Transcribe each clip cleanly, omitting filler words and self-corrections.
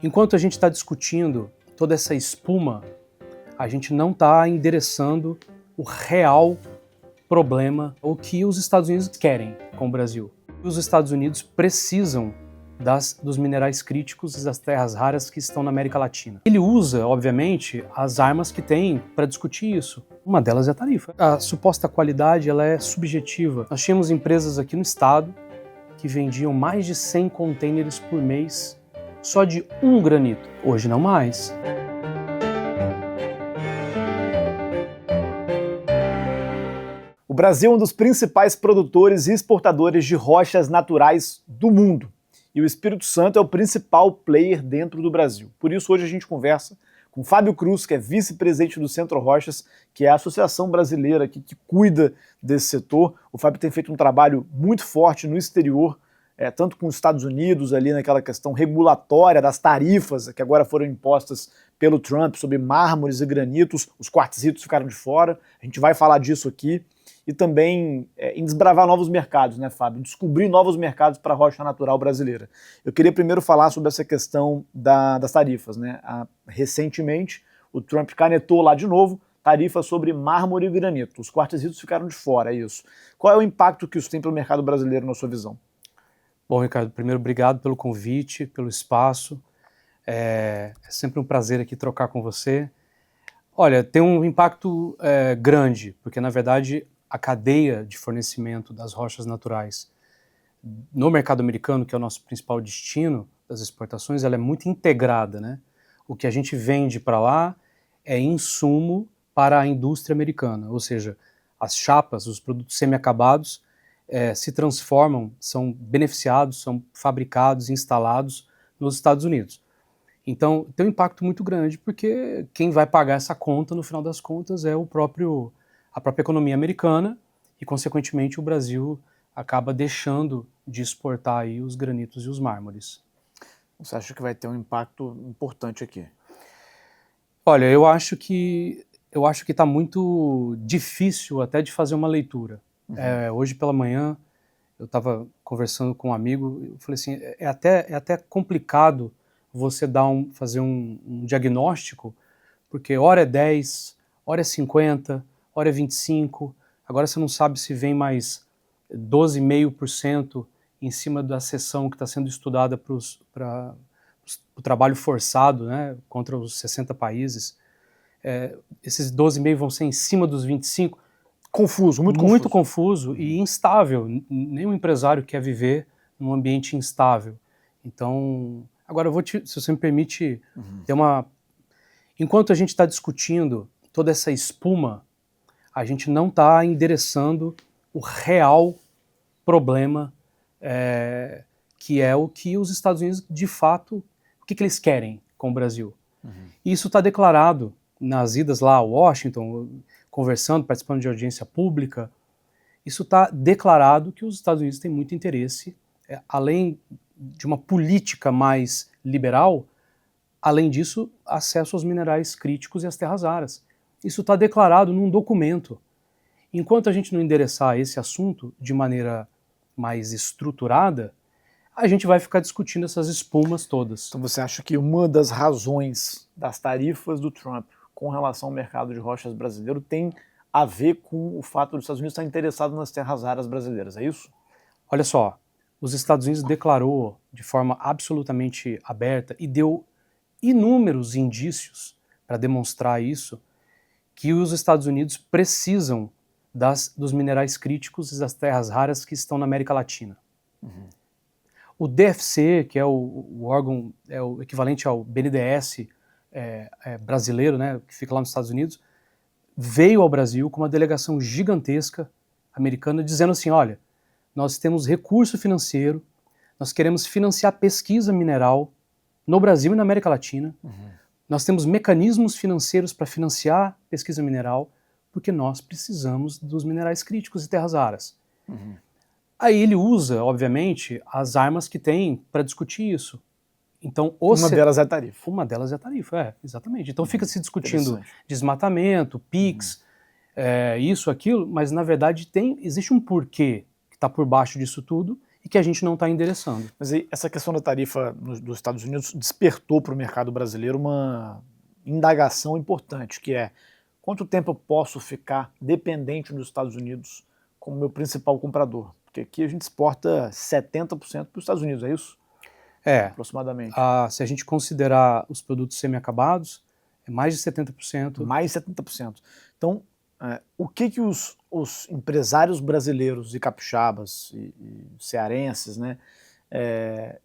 Enquanto a gente está discutindo toda essa espuma, a gente não está endereçando o real problema, o que os Estados Unidos querem com o Brasil. Os Estados Unidos precisam dos minerais críticos e das terras raras que estão na América Latina. Ele usa, obviamente, as armas que tem para discutir isso. Uma delas é a tarifa. A suposta qualidade ela é subjetiva. Nós tínhamos empresas aqui no estado que vendiam mais de 100 contêineres por mês só de um granito. Hoje não mais. O Brasil é um dos principais produtores e exportadores de rochas naturais do mundo. E o Espírito Santo é o principal player dentro do Brasil. Por isso, hoje a gente conversa com Fábio Cruz, que é vice-presidente do Centro Rochas, que é a associação brasileira que cuida desse setor. O Fábio tem feito um trabalho muito forte no exterior, tanto com os Estados Unidos, ali naquela questão regulatória das tarifas que agora foram impostas pelo Trump sobre mármores e granitos, os quartzitos ficaram de fora. A gente vai falar disso aqui. E também em desbravar novos mercados, né, Fábio? Descobrir novos mercados para a rocha natural brasileira. Eu queria primeiro falar sobre essa questão das tarifas, né? Recentemente, o Trump canetou lá de novo tarifas sobre mármore e granito. Os quartzitos ficaram de fora, é isso. Qual é o impacto que isso tem para o mercado brasileiro, na sua visão? Bom, Ricardo, primeiro, obrigado pelo convite, pelo espaço. É sempre um prazer aqui trocar com você. Olha, tem um impacto grande, porque, na verdade, a cadeia de fornecimento das rochas naturais no mercado americano, que é o nosso principal destino das exportações, ela é muito integrada, né? O que a gente vende para lá é insumo para a indústria americana, ou seja, as chapas, os produtos semi-acabados se transformam, são beneficiados, são fabricados, instalados nos Estados Unidos. Então, tem um impacto muito grande, porque quem vai pagar essa conta, no final das contas, é a própria economia americana e, consequentemente, o Brasil acaba deixando de exportar aí os granitos e os mármores. Você acha que vai ter um impacto importante aqui? Olha, eu acho que está muito difícil até de fazer uma leitura. Hoje pela manhã eu estava conversando com um amigo, eu falei assim, é até complicado você fazer um diagnóstico, porque hora é 10, hora é 50, hora é 25, agora você não sabe se vem mais 12,5% em cima da seção que está sendo estudada para o trabalho forçado, né, contra os 60 países. Esses 12,5% vão ser em cima dos 25%. Confuso, muito confuso e instável. Nenhum empresário quer viver num ambiente instável. Então, agora se você me permite, enquanto a gente está discutindo toda essa espuma, a gente não está endereçando o real problema, que é o que os Estados Unidos, de fato, o que eles querem com o Brasil. E isso está declarado nas idas lá a Washington, conversando, participando de audiência pública. Isso está declarado que os Estados Unidos têm muito interesse, além de uma política mais liberal, além disso, acesso aos minerais críticos e às terras raras. Isso está declarado num documento. Enquanto a gente não endereçar esse assunto de maneira mais estruturada, a gente vai ficar discutindo essas espumas todas. Então você acha que uma das razões das tarifas do Trump com relação ao mercado de rochas brasileiro tem a ver com o fato dos Estados Unidos estar interessados nas terras raras brasileiras, é isso? Olha só, os Estados Unidos declarou de forma absolutamente aberta e deu inúmeros indícios para demonstrar isso, que os Estados Unidos precisam dos minerais críticos e das terras raras que estão na América Latina. O DFCE, que é o órgão, é o equivalente ao BNDES brasileiro, né, que fica lá nos Estados Unidos, veio ao Brasil com uma delegação gigantesca americana dizendo assim, olha, nós temos recurso financeiro, nós queremos financiar pesquisa mineral no Brasil e na América Latina, nós temos mecanismos financeiros para financiar pesquisa mineral, porque nós precisamos dos minerais críticos e terras raras. Aí ele usa, obviamente, as armas que tem para discutir isso. Então, uma delas é a tarifa. Uma delas é a tarifa, exatamente. Então fica se discutindo desmatamento, PIX, isso, aquilo, mas na verdade existe um porquê que está por baixo disso tudo e que a gente não está endereçando. Mas aí, essa questão da tarifa dos Estados Unidos despertou para o mercado brasileiro uma indagação importante, que é: quanto tempo eu posso ficar dependente dos Estados Unidos como meu principal comprador? Porque aqui a gente exporta 70% para os Estados Unidos, é isso? Aproximadamente. Se a gente considerar os produtos semi-acabados, é mais de 70%. Mais de 70%. Então, o que os empresários brasileiros e capixabas e cearenses, né,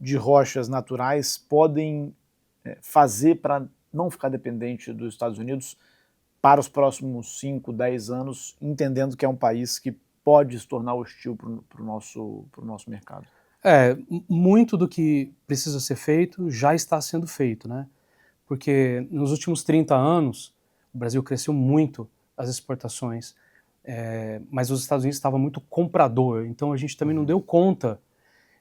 de rochas naturais podem fazer para não ficar dependente dos Estados Unidos para os próximos 5, 10 anos, entendendo que é um país que pode se tornar hostil para o nosso mercado? Muito do que precisa ser feito já está sendo feito, né? Porque nos últimos 30 anos o Brasil cresceu muito as exportações, mas os Estados Unidos estavam muito comprador, então a gente também não deu conta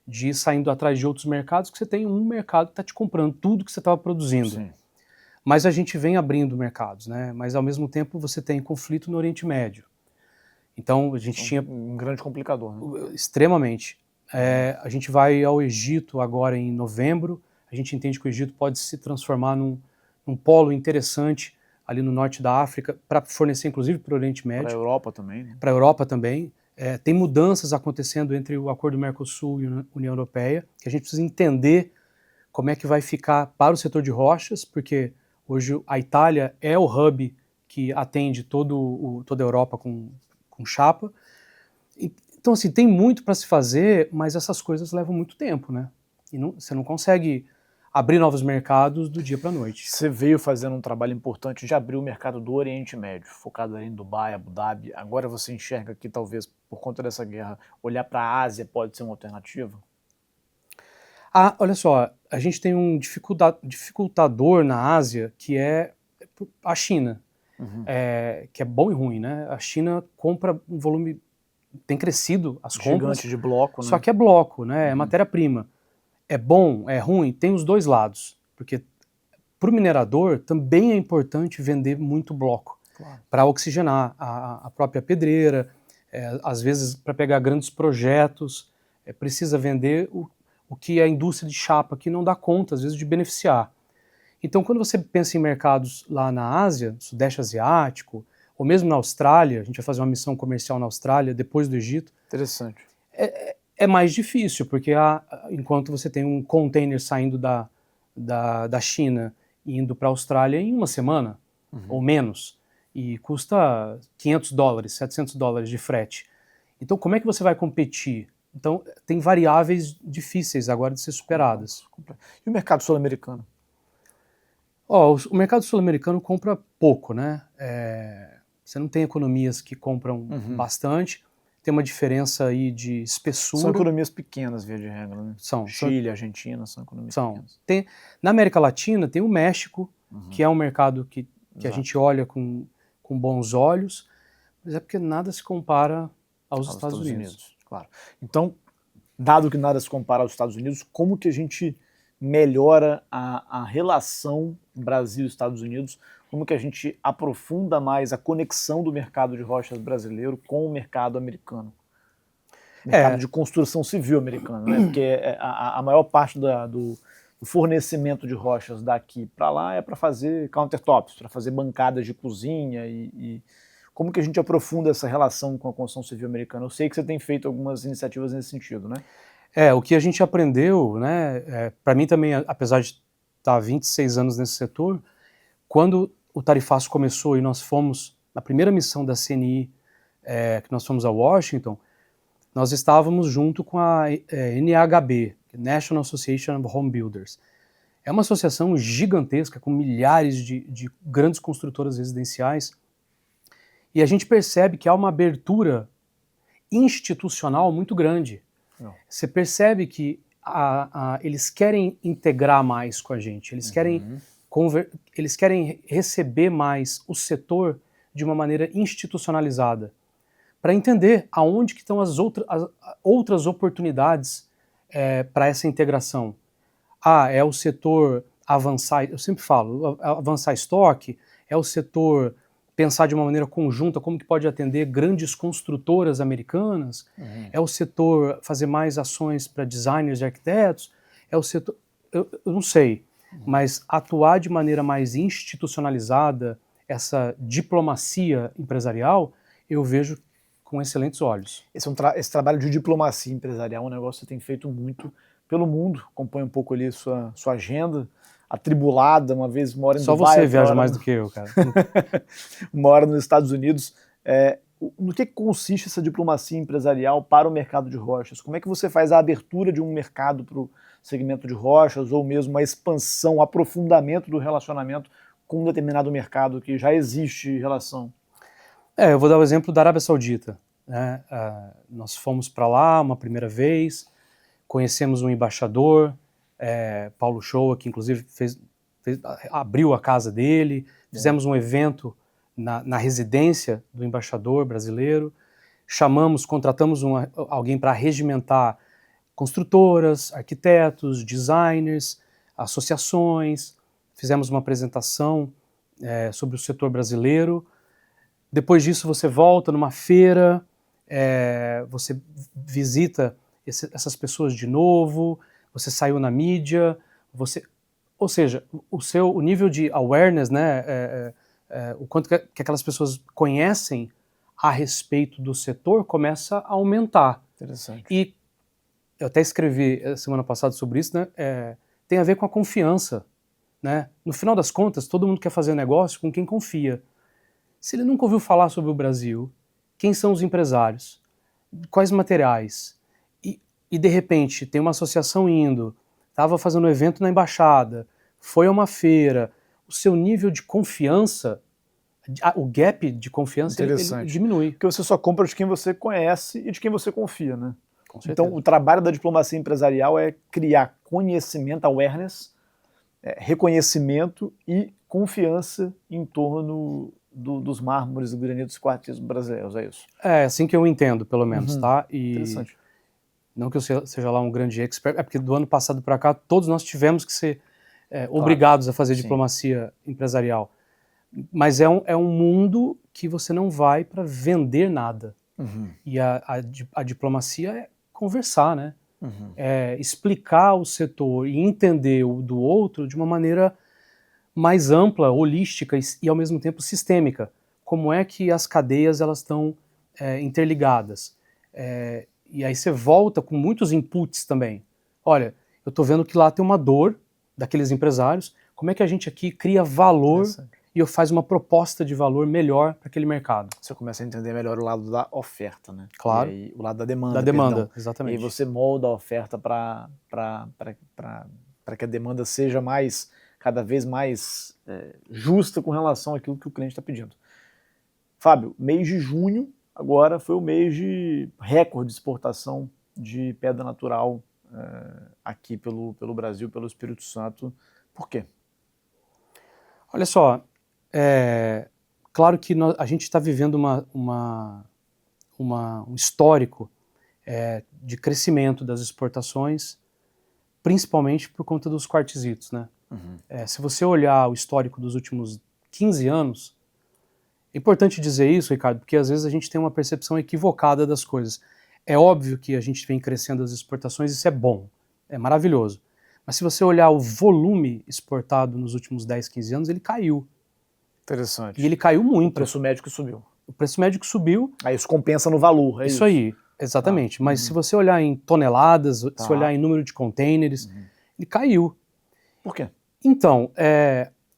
de ir saindo atrás de outros mercados, que você tem um mercado que está te comprando tudo que você estava produzindo. Sim. Mas a gente vem abrindo mercados, né? Mas ao mesmo tempo você tem conflito no Oriente Médio. Então a gente tinha um grande complicador, né? Extremamente. A gente vai ao Egito agora em novembro. A gente entende que o Egito pode se transformar num polo interessante ali no norte da África para fornecer inclusive para o Oriente Médio. Para a Europa também, né? Para a Europa também. Tem mudanças acontecendo entre o acordo Mercosul e a União Europeia, que a gente precisa entender como é que vai ficar para o setor de rochas, porque hoje a Itália é o hub que atende toda a Europa com chapa. Então, assim, tem muito para se fazer, mas essas coisas levam muito tempo, né? E você não consegue abrir novos mercados do dia para a noite. Você veio fazendo um trabalho importante de abrir o mercado do Oriente Médio, focado ali em Dubai, Abu Dhabi. Agora você enxerga que talvez, por conta dessa guerra, olhar para a Ásia pode ser uma alternativa? Olha só, a gente tem um dificultador na Ásia, que é a China, que é bom e ruim, né? A China compra um volume, tem crescido as compras. Gigante de bloco, né? Só que é bloco, né? É matéria-prima. É bom, é ruim, tem os dois lados, porque para o minerador também é importante vender muito bloco, Claro. para oxigenar a própria pedreira, às vezes para pegar grandes projetos, precisa vender o que a indústria de chapa aqui não dá conta, às vezes, de beneficiar. Então, quando você pensa em mercados lá na Ásia, Sudeste Asiático, ou mesmo na Austrália, a gente vai fazer uma missão comercial na Austrália, depois do Egito. Interessante. É mais difícil, porque enquanto você tem um container saindo da China e indo para a Austrália em uma semana, ou menos, e custa $500, $700 de frete. Então, como é que você vai competir? Então, tem variáveis difíceis agora de ser superadas. E o mercado sul-americano? O mercado sul-americano compra pouco, né? Você não tem economias que compram bastante, tem uma diferença aí de espessura. São economias pequenas, via de regra, né? São. Chile, Argentina, são economias pequenas. Na América Latina tem o México, que é um mercado que a gente olha com bons olhos, mas é porque nada se compara aos Estados Unidos. Claro. Então, dado que nada se compara aos Estados Unidos, como que a gente melhora a relação Brasil-Estados Unidos? Como que a gente aprofunda mais a conexão do mercado de rochas brasileiro com o mercado americano? Mercado de construção civil americano, né? Porque a maior parte do fornecimento de rochas daqui para lá é para fazer countertops, para fazer bancadas de cozinha e como que a gente aprofunda essa relação com a construção civil americana? Eu sei que você tem feito algumas iniciativas nesse sentido, né? O que a gente aprendeu, né, para mim também, apesar de estar há 26 anos nesse setor, quando o tarifaço começou e nós fomos, na primeira missão da CNI, que nós fomos a Washington, nós estávamos junto com a NAHB, National Association of Home Builders. É uma associação gigantesca com milhares de grandes construtoras residenciais, e a gente percebe que há uma abertura institucional muito grande. Você percebe que eles querem integrar mais com a gente, eles querem receber mais o setor de uma maneira institucionalizada, para entender aonde que estão as outras oportunidades para essa integração. É o setor avançar, eu sempre falo, avançar estoque, é o setor pensar de uma maneira conjunta como que pode atender grandes construtoras americanas, é o setor fazer mais ações para designers e arquitetos, é o setor, eu não sei, mas atuar de maneira mais institucionalizada, essa diplomacia empresarial, eu vejo com excelentes olhos. Esse trabalho de diplomacia empresarial é um negócio que você tem feito muito pelo mundo, acompanha um pouco ali sua agenda, atribulada, uma vez mora em Só Dubai, você viaja mais do que eu, cara. mora nos Estados Unidos. No que consiste essa diplomacia empresarial para o mercado de rochas? Como é que você faz a abertura de um mercado para o segmento de rochas, ou mesmo a expansão, o aprofundamento do relacionamento com um determinado mercado que já existe relação? Eu vou dar o exemplo da Arábia Saudita, né? Nós fomos para lá uma primeira vez, conhecemos um embaixador, Paulo Shoa, que inclusive abriu a casa dele, fizemos um evento na residência do embaixador brasileiro, contratamos alguém para regimentar construtoras, arquitetos, designers, associações, fizemos uma apresentação sobre o setor brasileiro. Depois disso você volta numa feira, você visita essas pessoas de novo, você saiu na mídia, ou seja, o nível de awareness, né, o quanto que aquelas pessoas conhecem a respeito do setor começa a aumentar. Interessante. E eu até escrevi semana passada sobre isso, né, tem a ver com a confiança, né? No final das contas, todo mundo quer fazer negócio com quem confia. Se ele nunca ouviu falar sobre o Brasil, quem são os empresários, quais materiais, e de repente tem uma associação indo, estava fazendo um evento na embaixada, foi a uma feira, o seu nível de confiança, o gap de confiança ele diminui. Porque você só compra de quem você conhece e de quem você confia, né? Com certeza. Então o trabalho da diplomacia empresarial é criar conhecimento, awareness, reconhecimento e confiança em torno dos mármores, do granito, dos quartzos brasileiros, é isso? É assim que eu entendo, pelo menos, tá? Interessante. Não que eu seja lá um grande expert, porque do ano passado para cá todos nós tivemos que ser obrigados a fazer diplomacia empresarial. Mas é um mundo que você não vai para vender nada. E a diplomacia é conversar, né? É explicar o setor e entender o do outro de uma maneira mais ampla, holística e ao mesmo tempo sistêmica. Como é que as cadeias elas estão interligadas? E aí você volta com muitos inputs também. Olha, eu estou vendo que lá tem uma dor daqueles empresários, como é que a gente aqui cria valor e faz uma proposta de valor melhor para aquele mercado? Você começa a entender melhor o lado da oferta, né? Claro. E aí, o lado da demanda. Da demanda, exatamente. E aí você molda a oferta para que a demanda seja cada vez mais justa com relação àquilo que o cliente está pedindo. Fábio, mês de junho agora foi o mês de recorde de exportação de pedra natural aqui pelo Brasil, pelo Espírito Santo. Por quê? Olha só, claro que a gente está vivendo um histórico de crescimento das exportações, principalmente por conta dos quartzitos, né? Se você olhar o histórico dos últimos 15 anos, é importante dizer isso, Ricardo, porque às vezes a gente tem uma percepção equivocada das coisas. É óbvio que a gente vem crescendo as exportações, isso é bom, é maravilhoso. Mas se você olhar o volume exportado nos últimos 10, 15 anos, ele caiu. Interessante. E ele caiu muito. O preço médio que subiu. O preço médio que subiu. Aí isso compensa no valor, é isso? Isso aí, exatamente. Mas se você olhar em toneladas, se olhar em número de containers, ele caiu. Por quê? Então,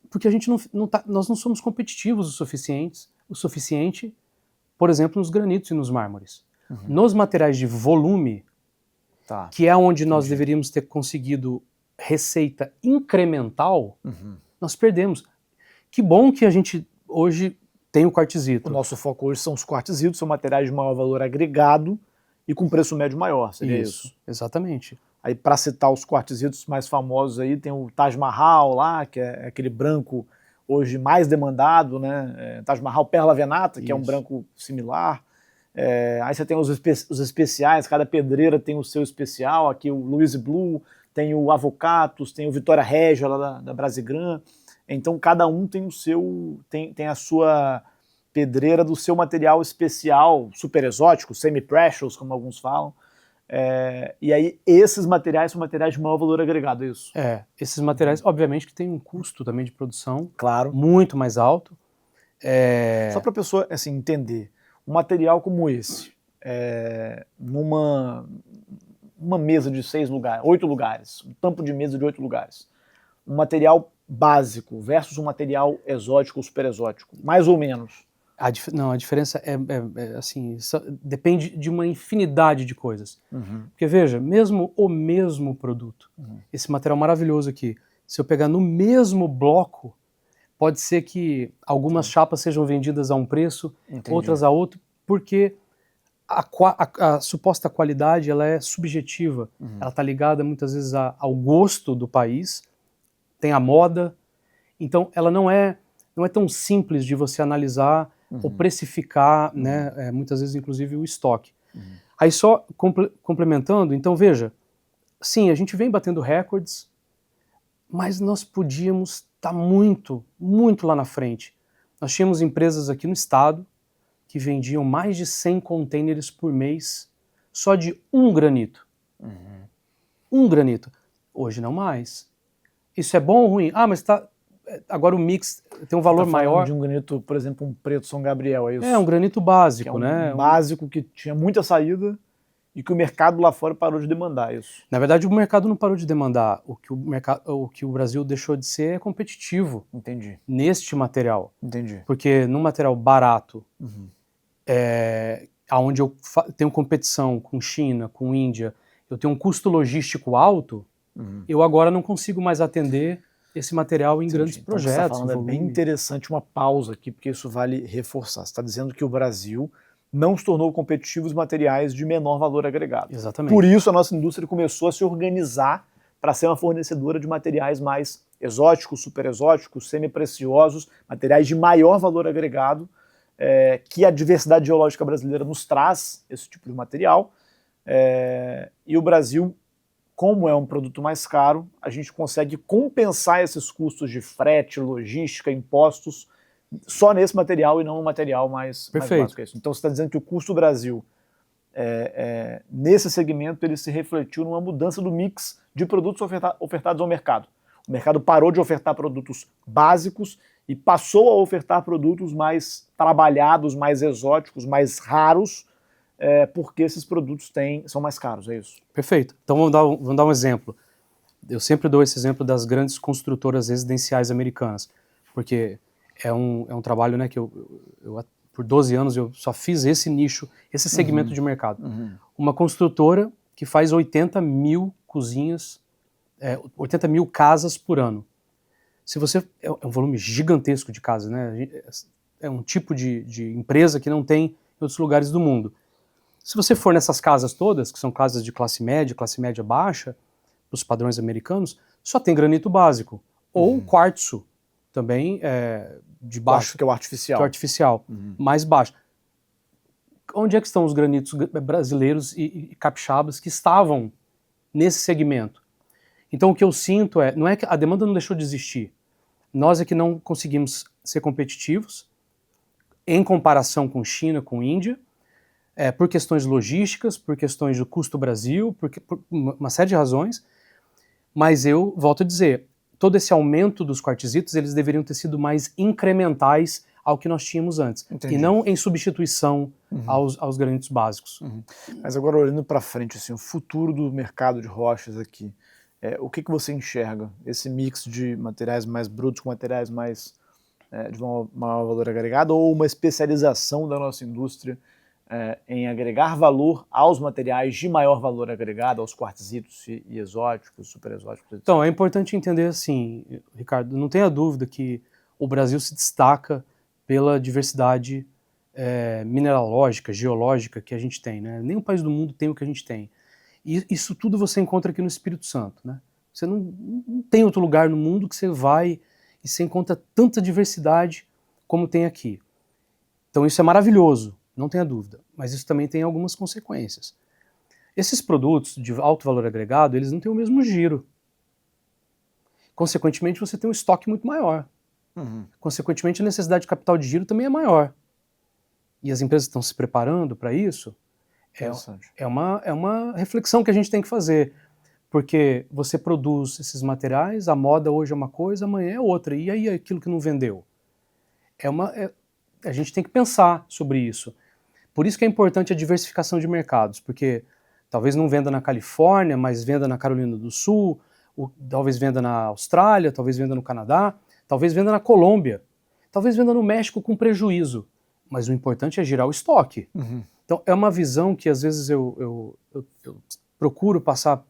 porque a gente nós não somos competitivos o suficiente, por exemplo, nos granitos e nos mármores. Nos materiais de volume, que é onde nós deveríamos ter conseguido receita incremental, nós perdemos. Que bom que a gente hoje tem o quartzito. O nosso foco hoje são os quartzitos, são materiais de maior valor agregado e com preço médio maior, seria isso? Exatamente. Aí, para citar os quartzitos mais famosos aí, tem o Taj Mahal lá, que é aquele branco hoje mais demandado, né? Taj Mahal Perla Venata, que é um branco similar. Aí você tem os especiais, cada pedreira tem o seu especial, aqui o Louis Blue, tem o Avocatus, tem o Vitória Regia lá da Brasigran. Então cada um tem o seu, tem a sua pedreira do seu material especial, super exótico, semi-precious, como alguns falam. E aí esses materiais são materiais de maior valor agregado, é isso? Esses materiais, obviamente, que têm um custo também de produção Claro. muito mais alto. Só para a pessoa assim, entender, um material como esse, numa mesa de 8 lugares, um tampo de mesa de 8 lugares, um material básico versus um material exótico ou super exótico, mais ou menos. Não, a diferença assim, depende de uma infinidade de coisas. Porque veja, mesmo o mesmo produto, esse material maravilhoso aqui, se eu pegar no mesmo bloco, pode ser que algumas chapas sejam vendidas a um preço, outras a outro, porque a suposta qualidade ela é subjetiva. Ela está ligada muitas vezes ao gosto do país, tem a moda, então ela não é tão simples de você analisar ou precificar, né, muitas vezes inclusive o estoque. Aí só complementando, então veja, sim, a gente vem batendo recordes, mas nós podíamos estar muito, muito lá na frente. Nós tínhamos empresas aqui no estado que vendiam mais de 100 containers por mês só de um granito. Um granito. Hoje não mais. Isso é bom ou ruim? Mas agora o mix tem um valor maior. De um granito, por exemplo, um preto São Gabriel, é isso? Um granito básico, que né? Básico que tinha muita saída e que o mercado lá fora parou de demandar, isso? Na verdade, o mercado não parou de demandar. O que o Brasil deixou de ser é competitivo. Entendi. Neste material. Entendi. Porque num material barato, onde eu tenho competição com China, com Índia, eu tenho um custo logístico alto, eu agora não consigo mais atender esse material em grandes projetos. Então, você está falando, é bem interessante uma pausa aqui, porque isso vale reforçar. Você está dizendo que o Brasil não se tornou competitivo os materiais de menor valor agregado. Exatamente. Por isso a nossa indústria começou a se organizar para ser uma fornecedora de materiais mais exóticos, super exóticos, semi-preciosos, materiais de maior valor agregado, que a diversidade geológica brasileira nos traz esse tipo de material. E o Brasil, como é um produto mais caro, a gente consegue compensar esses custos de frete, logística, impostos, só nesse material e não no material mais básico que isso. Então você está dizendo que o custo do Brasil, nesse segmento, ele se refletiu numa mudança do mix de produtos ofertados ao mercado. O mercado parou de ofertar produtos básicos e passou a ofertar produtos mais trabalhados, mais exóticos, mais raros, porque esses produtos são mais caros, é isso? Perfeito. Então vamos dar um exemplo. Eu sempre dou esse exemplo das grandes construtoras residenciais americanas, porque é um trabalho, né, que eu por 12 anos eu só fiz esse nicho, esse segmento de mercado. Uma construtora que faz 80 mil cozinhas, 80 mil casas por ano. Se você é um volume gigantesco de casas, né? É um tipo de empresa que não tem em outros lugares do mundo. Se você for nessas casas todas, que são casas de classe média baixa, os padrões americanos, só tem granito básico. Ou quartzo, também de baixo. Que é o artificial. Que é o artificial, mais baixo. Onde é que estão os granitos brasileiros e capixabas que estavam nesse segmento? Então o que eu sinto não é que a demanda não deixou de existir. Nós é que não conseguimos ser competitivos em comparação com China, com Índia, por questões logísticas, por questões do custo Brasil, por uma série de razões, mas eu volto a dizer, todo esse aumento dos quartzitos, eles deveriam ter sido mais incrementais ao que nós tínhamos antes, e não em substituição aos granitos básicos. Mas agora olhando para frente, assim, o futuro do mercado de rochas aqui, o que você enxerga? Esse mix de materiais mais brutos com materiais mais de maior valor agregado, ou uma especialização da nossa indústria em agregar valor aos materiais de maior valor agregado, aos quartzitos e exóticos, super exóticos, etc. Então, é importante entender assim, Ricardo, não tenha dúvida que o Brasil se destaca pela diversidade mineralógica, geológica que a gente tem, né? Nenhum país do mundo tem o que a gente tem. E isso tudo você encontra aqui no Espírito Santo, né? Você não tem outro lugar no mundo que você vai e você encontra tanta diversidade como tem aqui. Então isso é maravilhoso, não tenha dúvida, mas isso também tem algumas consequências. Esses produtos de alto valor agregado, eles não têm o mesmo giro. Consequentemente, você tem um estoque muito maior. Consequentemente, a necessidade de capital de giro também é maior. e as empresas estão se preparando para isso, Interessante. é uma reflexão que a gente tem que fazer. Porque você produz esses materiais, a moda hoje é uma coisa, amanhã é outra. E aí aquilo que não vendeu? A gente tem que pensar sobre isso. Por isso que é importante a diversificação de mercados, porque talvez não venda na Califórnia, mas venda na Carolina do Sul, talvez venda na Austrália, talvez venda no Canadá, talvez venda na Colômbia, talvez venda no México com prejuízo. Mas o importante é girar o estoque. Uhum. Então é uma visão que às vezes eu procuro passar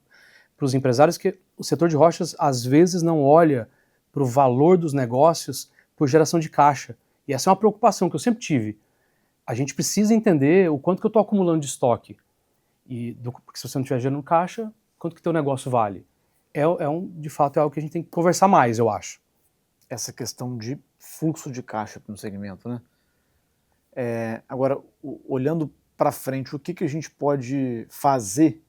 para os empresários, que o setor de rochas às vezes não olha para o valor dos negócios por geração de caixa. E essa é uma preocupação que eu sempre tive. A gente precisa entender o quanto que eu estou acumulando de estoque. Porque se você não estiver gerando caixa, quanto que teu negócio vale? De fato, é algo que a gente tem que conversar mais, eu acho. Essa questão de fluxo de caixa no segmento, né? Agora, olhando para frente, o que a gente pode fazer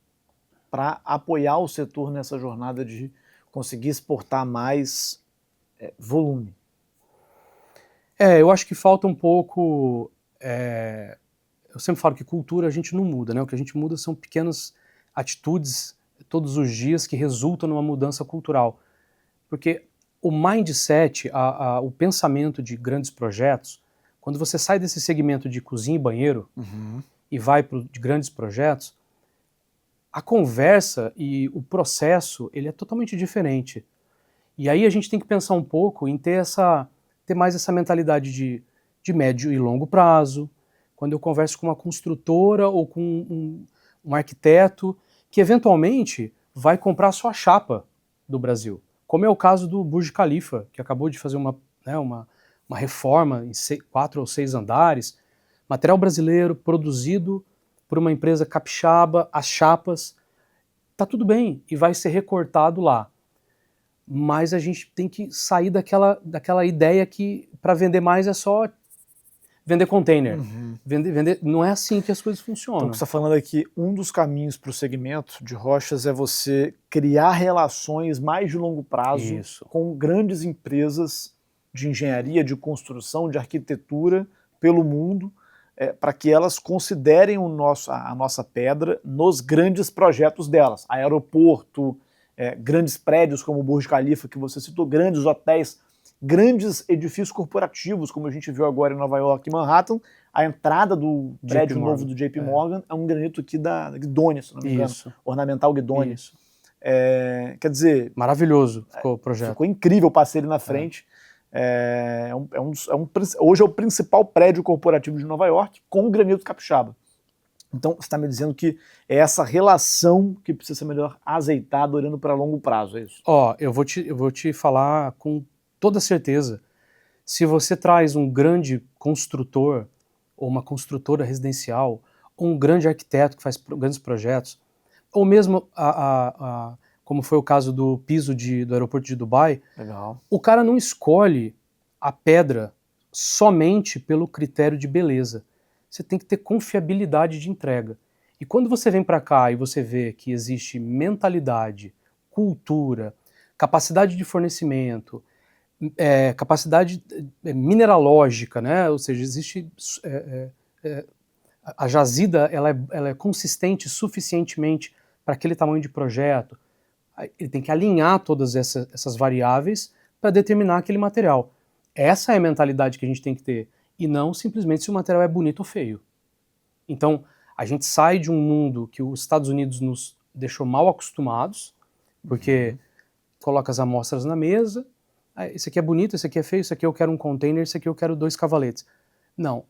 para apoiar o setor nessa jornada de conseguir exportar mais volume? Eu acho que falta um pouco. Eu sempre falo que cultura a gente não muda, né? O que a gente muda são pequenas atitudes todos os dias que resultam numa mudança cultural. Porque o mindset, o pensamento de grandes projetos, quando você sai desse segmento de cozinha e banheiro e vai para de grandes projetos, a conversa e o processo ele é totalmente diferente. E aí a gente tem que pensar um pouco em ter mais essa mentalidade de médio e longo prazo. Quando eu converso com uma construtora ou com um arquiteto que eventualmente vai comprar só a chapa do Brasil, como é o caso do Burj Khalifa, que acabou de fazer uma reforma em 4 ou 6 andares, material brasileiro produzido por uma empresa capixaba, as chapas, tá tudo bem e vai ser recortado lá. Mas a gente tem que sair daquela ideia que para vender mais é só vender container. Não é assim que as coisas funcionam. Então, o que você está falando aqui, um dos caminhos para o segmento de rochas é você criar relações mais de longo prazo com grandes empresas de engenharia, de construção, de arquitetura pelo mundo, para que elas considerem a nossa pedra nos grandes projetos delas. Aeroporto, grandes prédios como o Burj Khalifa, que você citou, grandes hotéis, grandes edifícios corporativos, como a gente viu agora em Nova York e Manhattan. A entrada do prédio novo do JP Morgan é um granito aqui da Guidoni, se não me engano. Ornamental Guidoni. Quer dizer... Maravilhoso ficou o projeto. Ficou incrível, passei ali na frente. Hoje é o principal prédio corporativo de Nova York com o granito capixaba. Então, você está me dizendo que é essa relação que precisa ser melhor azeitada olhando para longo prazo, é isso? Eu vou te falar com toda certeza. Se você traz um grande construtor, ou uma construtora residencial, ou um grande arquiteto que faz grandes projetos, ou mesmo, como foi o caso do piso do aeroporto de Dubai, Legal. O cara não escolhe a pedra somente pelo critério de beleza. Você tem que ter confiabilidade de entrega. E quando você vem para cá e você vê que existe mentalidade, cultura, capacidade de fornecimento, capacidade mineralógica, né? Ou seja, existe a jazida, ela é consistente suficientemente para aquele tamanho de projeto. Ele tem que alinhar todas essas variáveis para determinar aquele material. Essa é a mentalidade que a gente tem que ter, e não simplesmente se o material é bonito ou feio. Então, a gente sai de um mundo que os Estados Unidos nos deixou mal acostumados, porque coloca as amostras na mesa, esse aqui é bonito, esse aqui é feio, esse aqui eu quero um container, esse aqui eu quero 2 cavaletes. Não,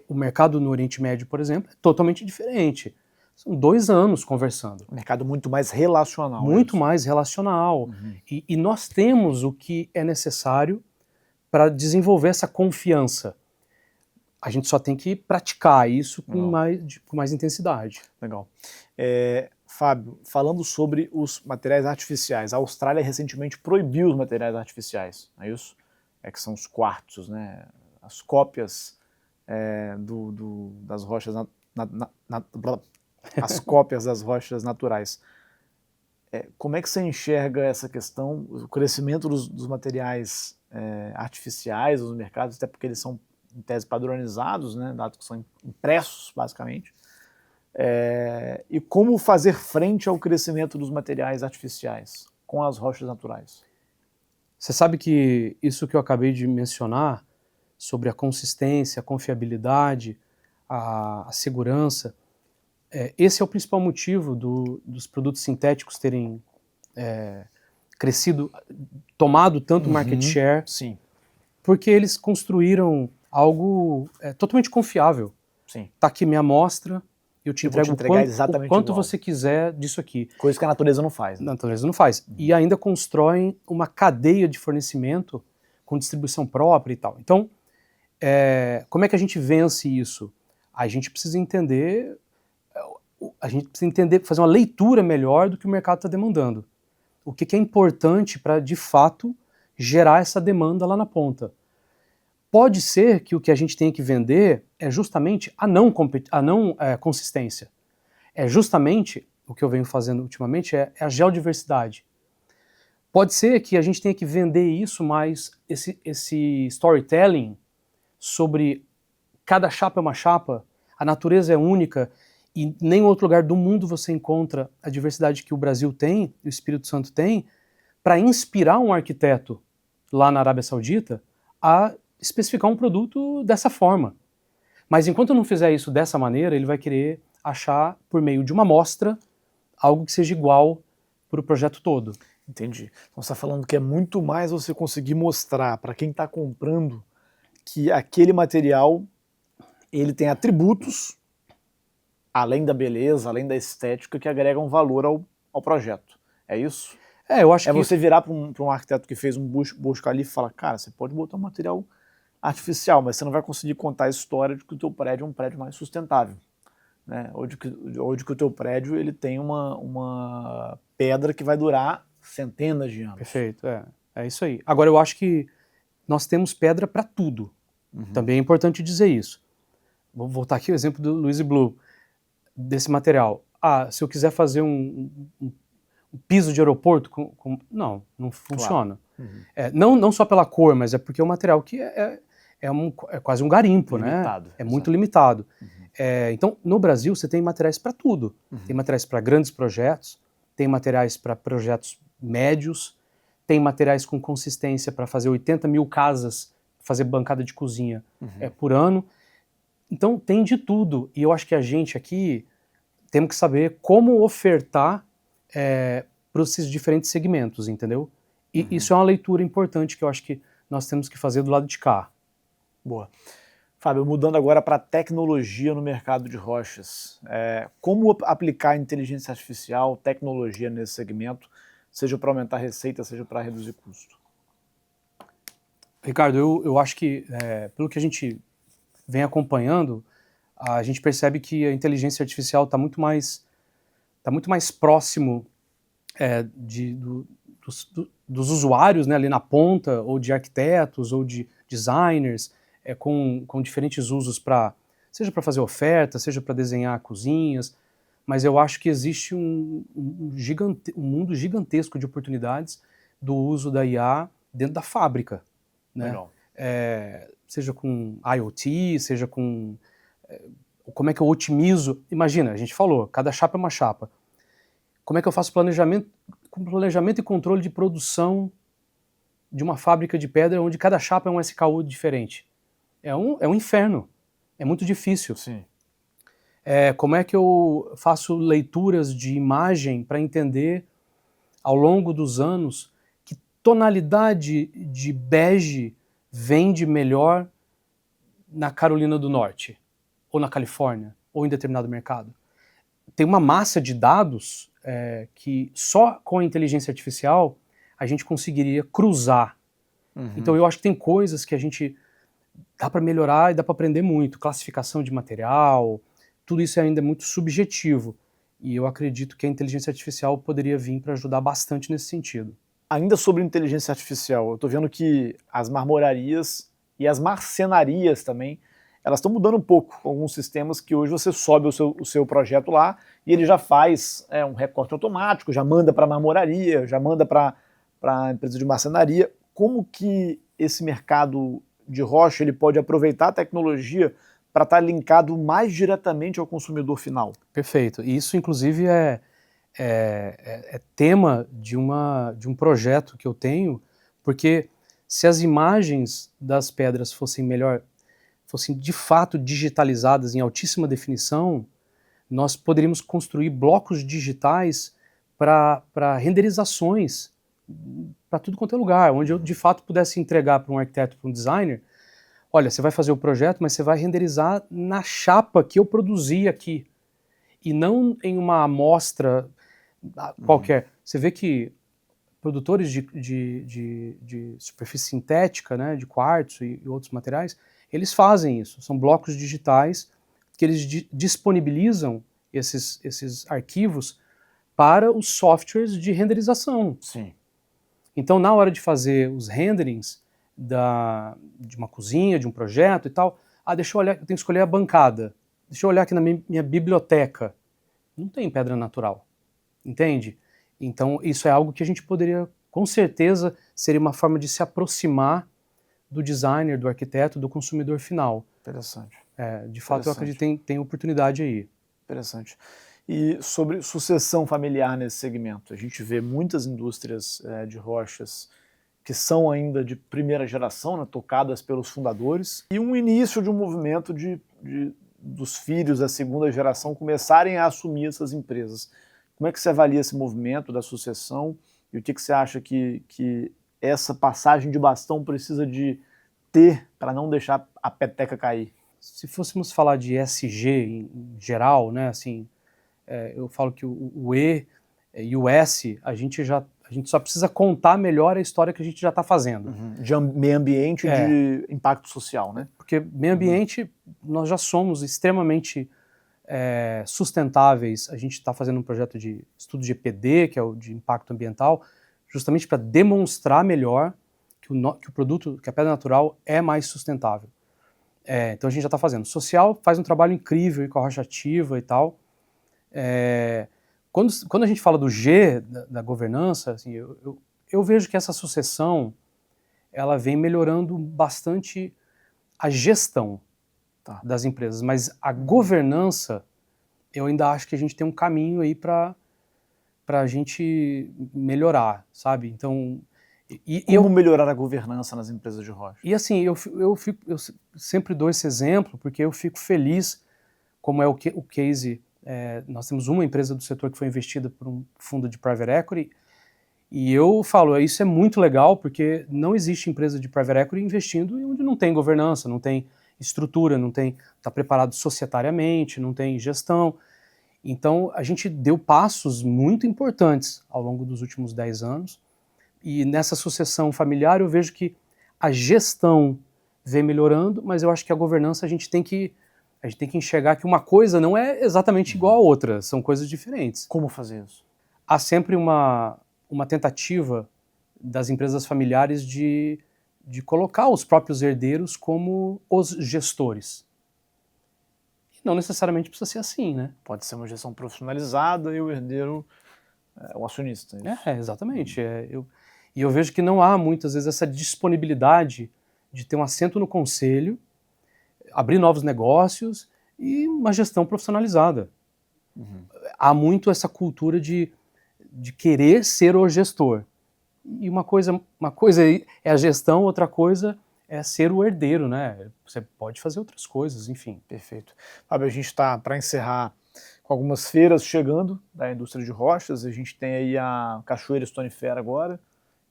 o mercado no Oriente Médio, por exemplo, é totalmente diferente. São 2 anos conversando. Um mercado muito mais relacional. Muito mais relacional. E nós temos o que é necessário para desenvolver essa confiança. A gente só tem que praticar isso com mais intensidade. Legal. Fábio, falando sobre os materiais artificiais, a Austrália recentemente proibiu os materiais artificiais, não é isso? Que são os quartos, né? As cópias das rochas as cópias das rochas naturais. Como é que você enxerga essa questão, o crescimento dos materiais artificiais nos mercados, até porque eles são em tese padronizados, né, dados que são impressos, basicamente, e como fazer frente ao crescimento dos materiais artificiais com as rochas naturais. Você sabe que isso que eu acabei de mencionar, sobre a consistência, a confiabilidade, a segurança, esse é o principal motivo dos produtos sintéticos terem crescido, tomado tanto market share, Sim. porque eles construíram algo totalmente confiável. Sim. Tá aqui minha amostra, eu te entrego o quanto você quiser disso aqui. Coisa que a natureza não faz. Né? A natureza não faz. E ainda constroem uma cadeia de fornecimento com distribuição própria e tal. Então, como é que a gente vence isso? A gente precisa entender, fazer uma leitura melhor do que o mercado está demandando. O que é importante para, de fato, gerar essa demanda lá na ponta. Pode ser que o que a gente tem que vender é justamente a não consistência. É justamente, o que eu venho fazendo ultimamente, é a geodiversidade. Pode ser que a gente tenha que vender isso, mas esse storytelling sobre cada chapa é uma chapa, a natureza é única e em nenhum outro lugar do mundo você encontra a diversidade que o Brasil tem, e o Espírito Santo tem, para inspirar um arquiteto lá na Arábia Saudita a especificar um produto dessa forma. Mas enquanto eu não fizer isso dessa maneira, ele vai querer achar, por meio de uma amostra, algo que seja igual para o projeto todo. Entendi. Então você está falando que é muito mais você conseguir mostrar para quem está comprando que aquele material ele tem atributos, além da beleza, além da estética, que agregam valor ao projeto. É isso? Eu acho que... você virar para um arquiteto que fez um Burj Khalifa e falar, cara, você pode botar um material artificial, mas você não vai conseguir contar a história de que o teu prédio é um prédio mais sustentável. Né? Ou de que o teu prédio ele tem uma pedra que vai durar centenas de anos. Perfeito, é isso aí. Agora, eu acho que nós temos pedra para tudo. Também é importante dizer isso. Vou voltar aqui ao exemplo do Louis Blue, desse material. Se eu quiser fazer um piso de aeroporto, não funciona. Claro. Não só pela cor, mas é porque é um material que é quase um garimpo, limitado, né? É muito limitado. Então, no Brasil, você tem materiais para tudo. Tem materiais para grandes projetos, tem materiais para projetos médios, tem materiais com consistência para fazer 80 mil casas, fazer bancada de cozinha por ano. Então, tem de tudo. E eu acho que a gente aqui temos que saber como ofertar para esses diferentes segmentos, entendeu? E isso é uma leitura importante que eu acho que nós temos que fazer do lado de cá. Boa. Fábio, mudando agora para a tecnologia no mercado de rochas. Como aplicar inteligência artificial, tecnologia nesse segmento, seja para aumentar a receita, seja para reduzir custo? Ricardo, eu acho que, pelo que a gente vem acompanhando, a gente percebe que a inteligência artificial está muito mais próximo dos usuários, né, ali na ponta, ou de arquitetos, ou de designers, com diferentes usos seja para fazer oferta, seja para desenhar cozinhas, mas eu acho que existe um mundo gigantesco de oportunidades do uso da IA dentro da fábrica. Né? Legal. Seja com IoT, seja com... como é que eu otimizo? Imagina, a gente falou, cada chapa é uma chapa. Como é que eu faço planejamento e controle de produção de uma fábrica de pedra onde cada chapa é um SKU diferente? É um inferno, é muito difícil. Sim. Como é que eu faço leituras de imagem para entender, ao longo dos anos, que tonalidade de bege vende melhor na Carolina do Norte, ou na Califórnia, ou em determinado mercado? Tem uma massa de dados que só com a inteligência artificial a gente conseguiria cruzar. Então eu acho que tem coisas que a gente dá para melhorar e dá para aprender muito. Classificação de material, tudo isso ainda é muito subjetivo. E eu acredito que a inteligência artificial poderia vir para ajudar bastante nesse sentido. Ainda sobre inteligência artificial, eu estou vendo que as marmorarias e as marcenarias também, elas estão mudando um pouco, com alguns sistemas que hoje você sobe o seu projeto lá e ele já faz um recorte automático, já manda para a marmoraria, já manda para a empresa de marcenaria. Como que esse mercado de rocha ele pode aproveitar a tecnologia para estar linkado mais diretamente ao consumidor final. Perfeito. E isso, inclusive, é tema de um projeto que eu tenho, porque se as imagens das pedras fossem de fato digitalizadas em altíssima definição, nós poderíamos construir blocos digitais para renderizações para tudo quanto é lugar, onde eu de fato pudesse entregar para um arquiteto, para um designer, olha, você vai fazer o projeto, mas você vai renderizar na chapa que eu produzi aqui, e não em uma amostra qualquer. Você vê que produtores de superfície sintética, né, de quartzo e outros materiais, eles fazem isso. São blocos digitais que eles disponibilizam esses arquivos para os softwares de renderização. Sim. Então, na hora de fazer os renderings de uma cozinha, de um projeto e tal, deixa eu olhar, eu tenho que escolher a bancada. Deixa eu olhar aqui na minha biblioteca. Não tem pedra natural, entende? Então, isso é algo que a gente poderia, com certeza, seria uma forma de se aproximar do designer, do arquiteto, do consumidor final. Interessante. De fato, eu acredito que tem oportunidade aí. Interessante. E sobre sucessão familiar nesse segmento, a gente vê muitas indústrias de rochas que são ainda de primeira geração, né, tocadas pelos fundadores, e um início de um movimento dos filhos da segunda geração começarem a assumir essas empresas. Como é que você avalia esse movimento da sucessão e o que você acha que essa passagem de bastão precisa de ter para não deixar a peteca cair? Se fôssemos falar de ESG em geral, né, assim, eu falo que o E e o S, a gente só precisa contar melhor a história que a gente já está fazendo. De meio ambiente e de impacto social, né? Porque meio ambiente, nós já somos extremamente sustentáveis. A gente está fazendo um projeto de estudo de EPD, que é o de impacto ambiental, justamente para demonstrar melhor que o produto, que a pedra natural é mais sustentável. Então a gente já está fazendo. Social faz um trabalho incrível com a rocha ativa e tal. Quando a gente fala do G, da governança, assim, eu vejo que essa sucessão ela vem melhorando bastante a gestão das empresas, mas a governança, eu ainda acho que a gente tem um caminho aí para a gente melhorar, sabe? Então, Como melhorar a governança nas empresas de rocha? E assim, eu sempre dou esse exemplo porque eu fico feliz, como é o case. Nós temos uma empresa do setor que foi investida por um fundo de private equity, e eu falo, isso é muito legal porque não existe empresa de private equity investindo onde não tem governança, não tem estrutura, não está preparado societariamente, não tem gestão. Então a gente deu passos muito importantes ao longo dos últimos 10 anos, e nessa sucessão familiar eu vejo que a gestão vem melhorando, mas eu acho que a governança a gente tem que enxergar que uma coisa não é exatamente igual a outra, são coisas diferentes. Como fazer isso? Há sempre uma tentativa das empresas familiares de colocar os próprios herdeiros como os gestores. E não necessariamente precisa ser assim, né? Pode ser uma gestão profissionalizada e o herdeiro é o acionista. Exatamente. E eu vejo que não há muitas vezes essa disponibilidade de ter um assento no conselho, abrir novos negócios e uma gestão profissionalizada. Há muito essa cultura de querer ser o gestor. E uma coisa é a gestão, outra coisa é ser o herdeiro, né? Você pode fazer outras coisas, enfim. Perfeito. Fábio, a gente está para encerrar com algumas feiras chegando da indústria de rochas. A gente tem aí a Cachoeira Stone Fair agora,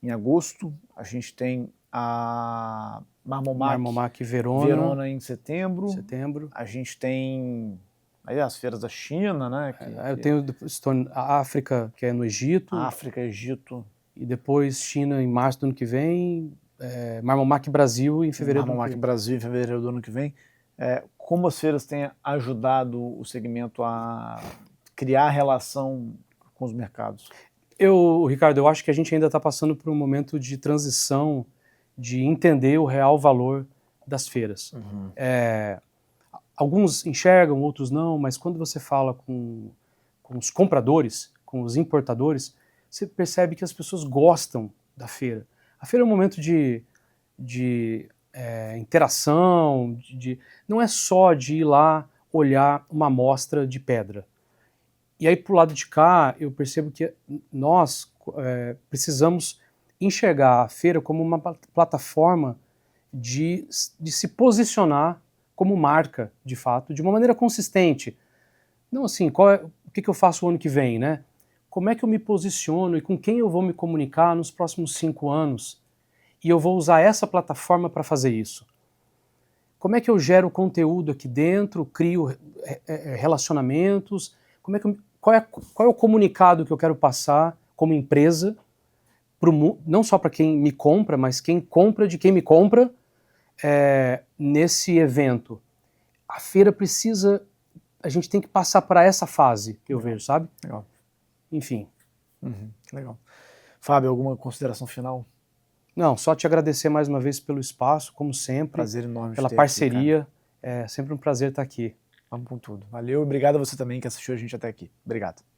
em agosto. A gente tem a Marmomac Verona em setembro. A gente tem aí as feiras da China, né? Eu tenho a África, que é no Egito. África, Egito. E depois China em março do ano que vem. Marmomac Brasil em fevereiro do ano que vem. Marmomac Brasil em fevereiro do ano que vem. Como as feiras têm ajudado o segmento a criar relação com os mercados? Ricardo, eu acho que a gente ainda está passando por um momento de transição, de entender o real valor das feiras. Alguns enxergam, outros não, mas quando você fala com os compradores, com os importadores, você percebe que as pessoas gostam da feira. A feira é um momento de interação, não é só de ir lá olhar uma amostra de pedra. E aí, pro lado de cá, eu percebo que nós precisamos enxergar a feira como uma plataforma de se posicionar como marca, de fato, de uma maneira consistente. Não assim, o que eu faço o ano que vem, né? Como é que eu me posiciono e com quem eu vou me comunicar nos próximos 5 anos? E eu vou usar essa plataforma para fazer isso. Como é que eu gero conteúdo aqui dentro, crio relacionamentos? Qual é o comunicado que eu quero passar como empresa, não só para quem me compra, mas quem compra de quem me compra nesse evento? A feira precisa, a gente tem que passar para essa fase, eu vejo, sabe? Legal. Enfim. Legal. Fábio, alguma consideração final? Não, só te agradecer mais uma vez pelo espaço, como sempre. Prazer enorme pela te ter parceria. aqui, é sempre um prazer estar aqui. Vamos com tudo. Valeu e obrigado a você também que assistiu a gente até aqui. Obrigado.